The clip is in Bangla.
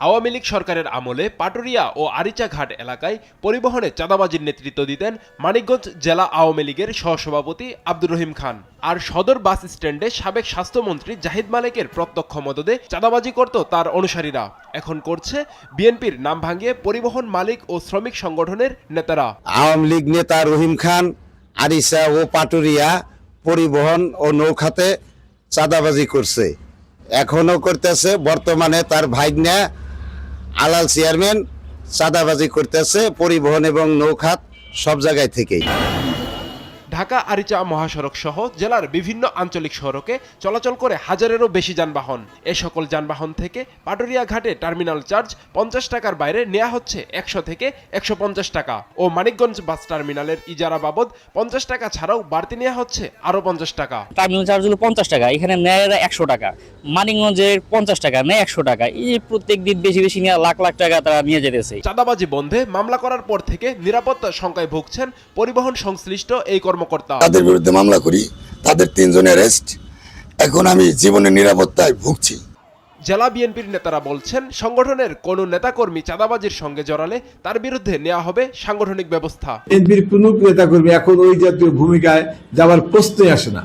আওয়ামী লীগ সরকারের আমলে পাটুরিয়া ও আরিচা ঘাট এলাকায় পরিবহনে চাঁদাবাজির নেতৃত্ব দিতেন মানিকগঞ্জ জেলা আওয়ামী লীগের সহসভাপতি আব্দুর রহিম খান। আর সদর বাস স্ট্যান্ডে সাবেক স্বাস্থ্যমন্ত্রী জাহিদ মালেকের প্রত্যক্ষ মদদে চাঁদাবাজি করত তার অনুসারীরা। এখন করছে বিএনপির নাম ভাঙিয়ে পরিবহন মালিক ও শ্রমিক সংগঠনের নেতারা। আওয়ামী লীগ নেতা রহিম খান আরিচা ও পাটুরিয়া পরিবহন ও নৌখাতে চাঁদাবাজি করছে, এখনো করতেছে। বর্তমানে তার ভাইগনা আলাল চেয়ারম্যান চাঁদাবাজি করতেছে পরিবহন এবং নৌখাত সব জায়গায় থেকেই। ঢাকা আরিচা মহাসড়ক সহ জেলার বিভিন্ন আঞ্চলিক সড়কে চলাচল করে হাজারেরও বেশি যানবাহন। এ সকল যানবাহন থেকে পাটুরিয়া ঘাটে টার্মিনাল চার্জ 50 টাকার বাইরে নেওয়া হচ্ছে 100 থেকে 150 টাকা ও মানিকগঞ্জ বাস টার্মিনালের ইজারা বাবদ 50 টাকা ছাড়াও বাড়তি নেওয়া হচ্ছে আরো 50 টাকা। টার্মিনাল চার্জ হলো 50 টাকা, এখানে নেয় 100 টাকা, মানিকগঞ্জের 50 টাকা নেয় 100 টাকা। এই প্রত্যেক দিন বেশি বেশি নিয়ে লাখ লাখ টাকা তারা নিয়ে যেতেছে। চাঁদাবাজি বন্ধে মামলা করার পর থেকে নিরাপত্তা শঙ্কায় ভুগছেন পরিবহন সংশ্লিষ্ট এই কর্মকর্তা। তাদের বিরুদ্ধে মামলা করি, তাদের 3 জন অ্যারেস্ট। এখন আমি জীবনের নিরাপত্তায় ভুগছি। জেলা বিএনপির নেতারা বলছেন, সংগঠনের কোনো নেতাকর্মী চাঁদাবাজির সঙ্গে জড়ালে তার বিরুদ্ধে নেওয়া হবে সাংগঠনিক ব্যবস্থা। বিএনপির কোনো নেতাকর্মী এখন ওই জাতীয় ভূমিকায় যাওয়ার প্রশ্নই আসে না।